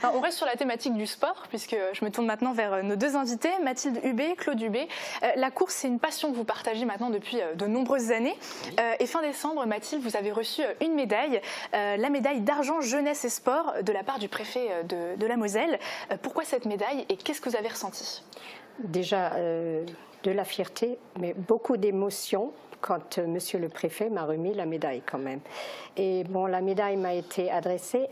Alors, on reste sur la thématique du sport, puisque je me tourne maintenant vers nos deux invités, Mathilde Hubé, Claude Hubé. La course, c'est une passion que vous partagez maintenant depuis de nombreuses années. Et fin décembre, Mathilde, vous avez reçu une médaille, la médaille d'argent jeunesse et sport de la part du préfet de la Moselle. Pourquoi cette médaille et qu'est-ce que vous avez ressenti? Déjà de la fierté, mais beaucoup d'émotions quand monsieur le préfet m'a remis la médaille quand même. Et bon, la médaille m'a été adressée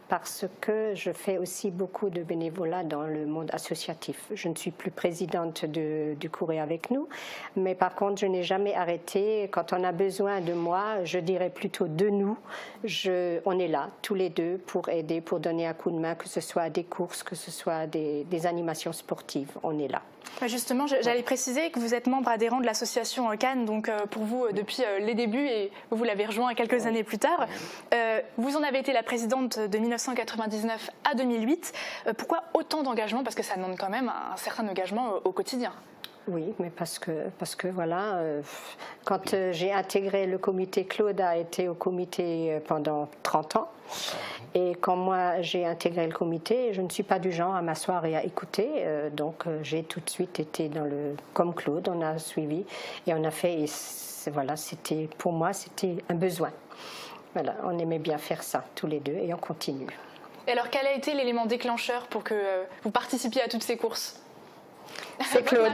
parce que je fais aussi beaucoup de bénévolat dans le monde associatif. Je ne suis plus présidente du Courir avec nous, mais par contre, je n'ai jamais arrêté. Quand on a besoin de moi, je dirais plutôt de nous. On est là, tous les deux, pour aider, pour donner un coup de main, que ce soit des courses, que ce soit des animations sportives. On est là. Justement, j'allais préciser que vous êtes membre adhérent de l'association Cannes, donc pour vous depuis les débuts, et vous l'avez rejoint quelques années plus tard. Vous en avez été la présidente de 1999 à 2008. Pourquoi autant d'engagement? Parce que ça demande quand même un certain engagement au quotidien. Oui, mais parce que voilà, quand j'ai intégré le comité, Claude a été au comité pendant 30 ans. Et quand moi j'ai intégré le comité, je ne suis pas du genre à m'asseoir et à écouter. Donc j'ai tout de suite été comme Claude, on a suivi et on a fait. Et voilà, pour moi, c'était un besoin. Voilà, on aimait bien faire ça tous les deux et on continue. Et alors, quel a été l'élément déclencheur pour que vous participiez à toutes ces courses? C'est Claude.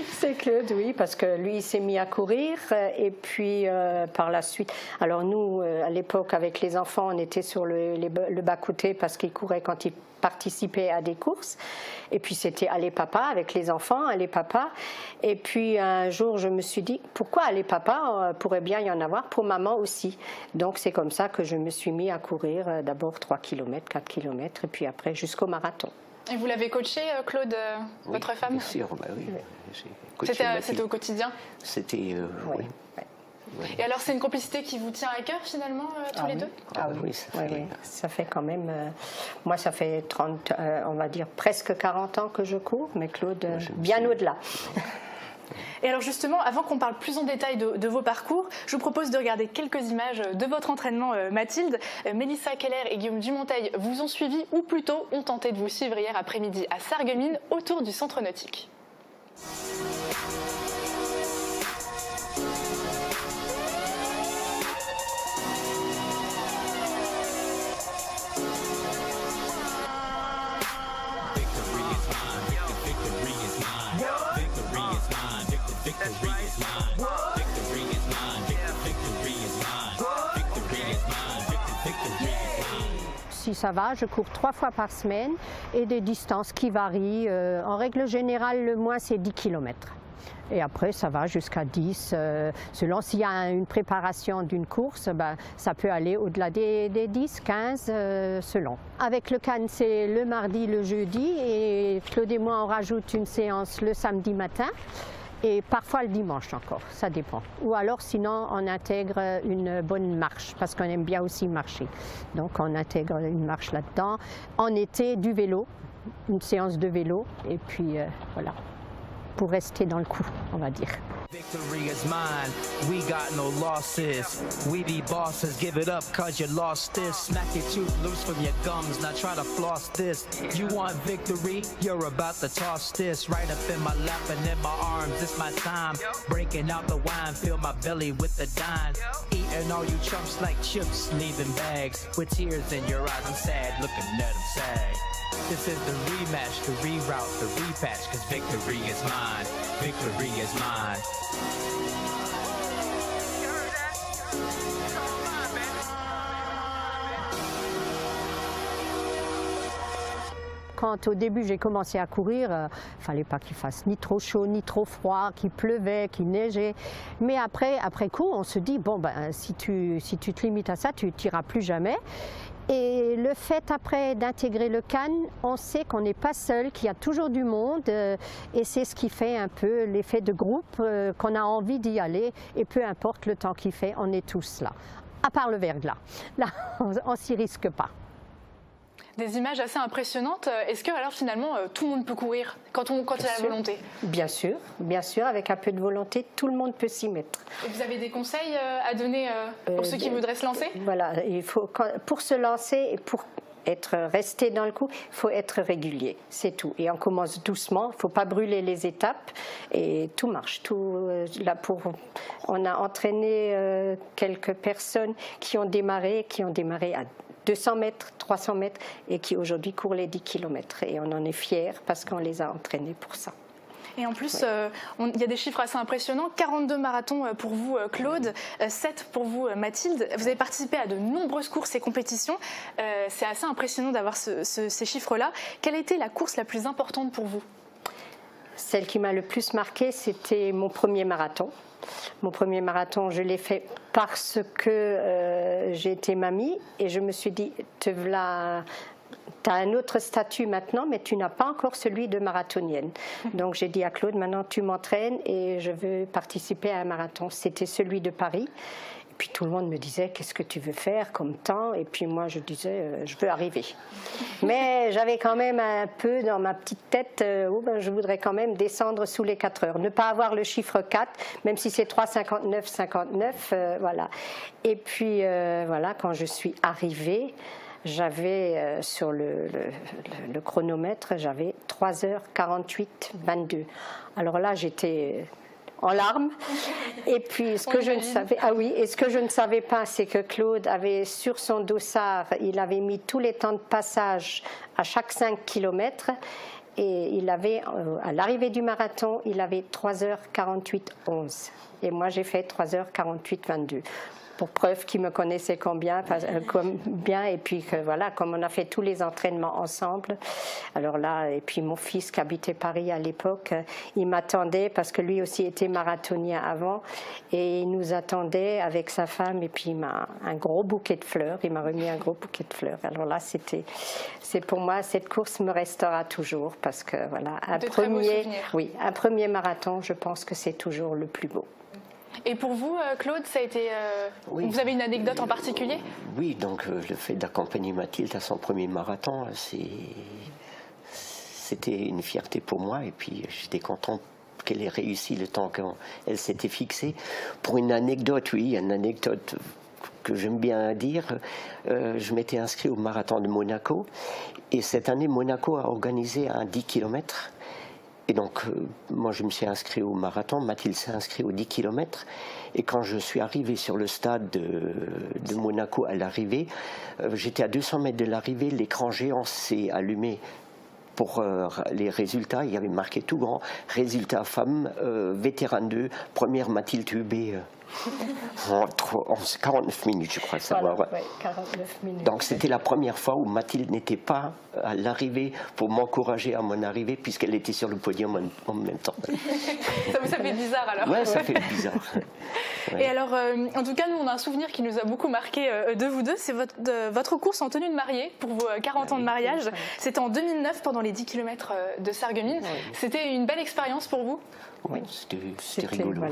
C'est Claude, oui, parce que lui, il s'est mis à courir et puis par la suite. Alors nous, à l'époque, avec les enfants, on était sur le bas-côté parce qu'ils couraient quand ils participaient à des courses. Et puis c'était Allez Papa avec les enfants, Allez Papa. Et puis un jour, je me suis dit, pourquoi Allez Papa? Pourrait bien y en avoir pour maman aussi. Donc c'est comme ça que je me suis mis à courir d'abord 3 km, 4 km et puis après jusqu'au marathon. Et vous l'avez coaché, Claude, oui, votre femme? Bien sûr, bah oui. C'était au quotidien? C'était, oui. Et alors, c'est une complicité qui vous tient à cœur, finalement, tous les deux? Oui, ça fait quand même... moi, ça fait 30, on va dire presque 40 ans que je cours, mais Claude, bien au-delà. Et alors justement, avant qu'on parle plus en détail de vos parcours, je vous propose de regarder quelques images de votre entraînement, Mathilde. Mélissa Keller et Guillaume Dumonteil vous ont suivi, ou plutôt ont tenté de vous suivre hier après-midi à Sarreguemines, autour du centre nautique. Si ça va, je cours 3 fois par semaine et des distances qui varient. En règle générale, le moins c'est 10 km. Et après, ça va jusqu'à 10. Selon s'il y a une préparation d'une course, ça peut aller au-delà des 10, 15, selon. Avec le Cannes, c'est le mardi, le jeudi. Et Claude et moi, on rajoute une séance le samedi matin. Et parfois le dimanche encore, ça dépend. Ou alors sinon on intègre une bonne marche, parce qu'on aime bien aussi marcher. Donc on intègre une marche là-dedans. En été, du vélo, une séance de vélo, et puis voilà, pour rester dans le coup, on va dire. Victory is mine, we got no losses. We be bosses, give it up cause you lost this. Smack your tooth loose from your gums, now try to floss this. You want victory, you're about to toss this. Right up in my lap and in my arms, it's my time. Breaking out the wine, fill my belly with the dime. Eating all you chumps like chips, leaving bags. With tears in your eyes, I'm sad, looking at them sad. This is the rematch, the reroute, the repatch, cause victory is mine, victory is mine. Quand au début j'ai commencé à courir, il fallait pas qu'il fasse ni trop chaud, ni trop froid, qu'il pleuvait, qu'il neigeait. Mais après coup, on se dit, bon, si tu te limites à ça, tu n'iras plus jamais. Et le fait après d'intégrer le Cannes, on sait qu'on n'est pas seul, qu'il y a toujours du monde et c'est ce qui fait un peu l'effet de groupe, qu'on a envie d'y aller et peu importe le temps qu'il fait, on est tous là. À part le verglas, là on s'y risque pas. Des images assez impressionnantes. Est-ce que alors finalement tout le monde peut courir quand il y a la volonté? Bien sûr, avec un peu de volonté, tout le monde peut s'y mettre. Et vous avez des conseils à donner pour ceux qui voudraient se lancer? Voilà, il faut, pour se lancer, rester dans le coup, il faut être régulier, c'est tout. Et on commence doucement, il ne faut pas brûler les étapes et tout marche. On a entraîné quelques personnes qui ont démarré à 200 mètres, 300 mètres et qui aujourd'hui courent les 10 km. Et on en est fiers parce qu'on les a entraînés pour ça. Et en plus, il y a des chiffres assez impressionnants. 42 marathons pour vous, Claude, 7 pour vous, Mathilde. Vous avez participé à de nombreuses courses et compétitions. C'est assez impressionnant d'avoir ces chiffres-là. Quelle a été la course la plus importante pour vous? Celle qui m'a le plus marquée, c'était mon premier marathon. Mon premier marathon, je l'ai fait parce que j'ai été mamie et je me suis dit, tu as un autre statut maintenant, mais tu n'as pas encore celui de marathonienne. Donc j'ai dit à Claude, maintenant tu m'entraînes et je veux participer à un marathon. C'était celui de Paris. Et puis tout le monde me disait, qu'est-ce que tu veux faire comme temps? Et puis moi je disais, je veux arriver. Mais j'avais quand même un peu dans ma petite tête, je voudrais quand même descendre sous les 4 heures. Ne pas avoir le chiffre 4, même si c'est 3,59, 59, voilà. Et puis voilà, quand je suis arrivée, j'avais sur le chronomètre, j'avais 3h48, 22. Alors là, j'étais en larmes. Et puis, ce que je ne savais pas, c'est que Claude avait sur son dossard, il avait mis tous les temps de passage à chaque 5 km. Et il avait, à l'arrivée du marathon, il avait 3h48, 11. Et moi, j'ai fait 3h48, 22. Pour preuve qu'il me connaissait bien, et puis que voilà, comme on a fait tous les entraînements ensemble, alors là, et puis mon fils qui habitait Paris à l'époque, il m'attendait parce que lui aussi était marathonien avant, et il nous attendait avec sa femme, et puis il m'a un gros bouquet de fleurs, il m'a remis un gros bouquet de fleurs. Alors là, c'est pour moi, cette course me restera toujours parce que voilà, un premier marathon, je pense que c'est toujours le plus beau. Et pour vous, Claude, ça a été, vous avez une anecdote en particulier? Oui, donc le fait d'accompagner Mathilde à son premier marathon, c'était une fierté pour moi. Et puis j'étais content qu'elle ait réussi le temps qu'elle s'était fixée. Pour une anecdote, oui, une anecdote que j'aime bien dire, je m'étais inscrit au marathon de Monaco. Et cette année, Monaco a organisé un 10 km. Et donc, moi, je me suis inscrit au marathon, Mathilde s'est inscrite aux 10 km. Et quand je suis arrivé sur le stade de Monaco à l'arrivée, j'étais à 200 mètres de l'arrivée, l'écran géant s'est allumé pour les résultats. Il y avait marqué tout grand, résultat femme, vétéran 2, première Mathilde Hubé. En 49 minutes, je crois savoir. Voilà, ouais, 49 minutes. Donc c'était la première fois où Mathilde n'était pas à l'arrivée pour m'encourager à mon arrivée, puisqu'elle était sur le podium en même temps. Ça fait bizarre alors. Ouais, ça fait bizarre. Ouais. Et alors, en tout cas, nous, on a un souvenir qui nous a beaucoup marqué de vous deux. C'est votre course en tenue de mariée pour vos 40 ans de mariage. C'était en 2009 pendant les 10 km de Sarreguemines. Oui. C'était une belle expérience pour vous? Oui, c'était rigolo.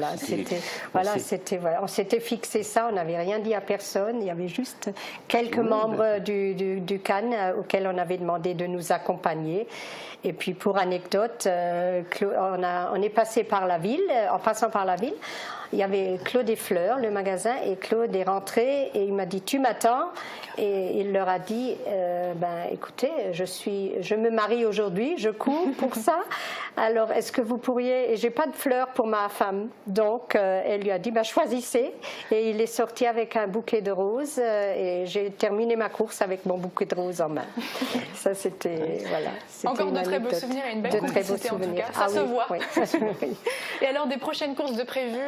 On s'était fixé ça, on n'avait rien dit à personne. Il y avait juste quelques membres du CAN auxquels on avait demandé de nous accompagner. Et puis pour anecdote, on est passé par la ville, en passant par la ville, il y avait Claude et Fleur, le magasin, et Claude est rentré et il m'a dit « tu m'attends ?» et il leur a dit écoutez, je me marie aujourd'hui, je cours pour ça, alors est-ce que vous pourriez… Et j'ai pas de fleurs pour ma femme, donc elle lui a dit choisissez, et il est sorti avec un bouquet de roses et j'ai terminé ma course avec mon bouquet de roses en main. Ça c'était… voilà. Encore de très beaux souvenirs et une belle complicité en tout cas, ça se voit. Oui. Et alors des prochaines courses de prévues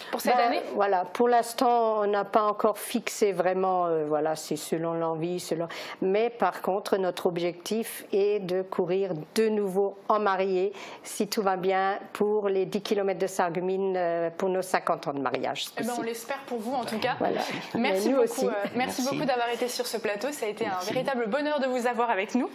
pour cette année? Voilà, pour l'instant, on n'a pas encore fixé vraiment, c'est selon l'envie, mais par contre, notre objectif est de courir de nouveau en mariée, si tout va bien, pour les 10 km de Sarreguemines pour nos 50 ans de mariage. On l'espère pour vous en tout cas. Voilà. Merci beaucoup d'avoir été sur ce plateau, ça a été un véritable bonheur de vous avoir avec nous.